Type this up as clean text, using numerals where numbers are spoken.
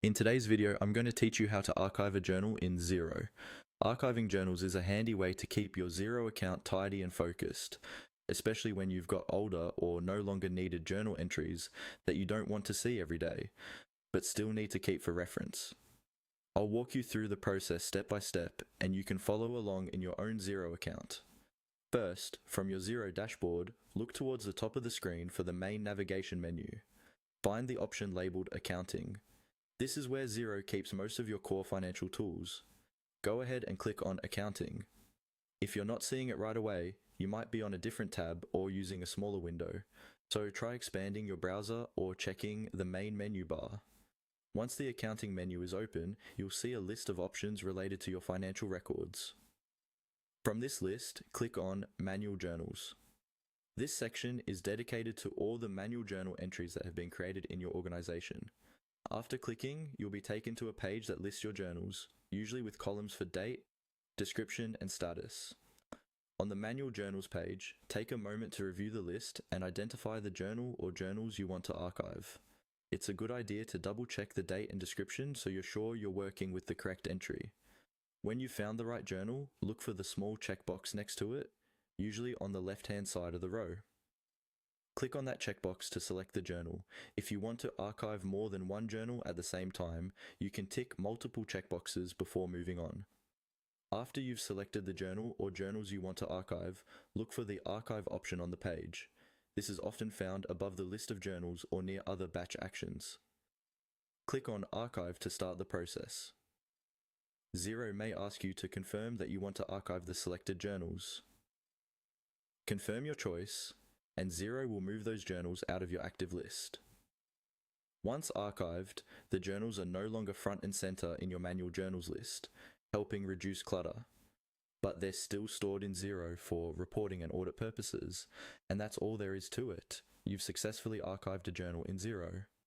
In today's video, I'm going to teach you how to archive a journal in Xero. Archiving journals is a handy way to keep your Xero account tidy and focused, especially when you've got older or no longer needed journal entries that you don't want to see every day, but still need to keep for reference. I'll walk you through the process step by step, and you can follow along in your own Xero account. First, from your Xero dashboard, look towards the top of the screen for the main navigation menu. Find the option labeled Accounting. This is where Xero keeps most of your core financial tools. Go ahead and click on Accounting. If you're not seeing it right away, you might be on a different tab or using a smaller window, so try expanding your browser or checking the main menu bar. Once the accounting menu is open, you'll see a list of options related to your financial records. From this list, click on Manual Journals. This section is dedicated to all the manual journal entries that have been created in your organization. After clicking, you'll be taken to a page that lists your journals, usually with columns for date, description, and status. On the Manual Journals page, take a moment to review the list and identify the journal or journals you want to archive. It's a good idea to double check the date and description so you're sure you're working with the correct entry. When you've found the right journal, look for the small checkbox next to it, usually on the left-hand side of the row. Click on that checkbox to select the journal. If you want to archive more than one journal at the same time, you can tick multiple checkboxes before moving on. After you've selected the journal or journals you want to archive, look for the Archive option on the page. This is often found above the list of journals or near other batch actions. Click on Archive to start the process. Xero may ask you to confirm that you want to archive the selected journals. Confirm your choice, and Xero will move those journals out of your active list. Once archived, the journals are no longer front and center in your manual journals list, helping reduce clutter. But they're still stored in Xero for reporting and audit purposes, and that's all there is to it. You've successfully archived a journal in Xero.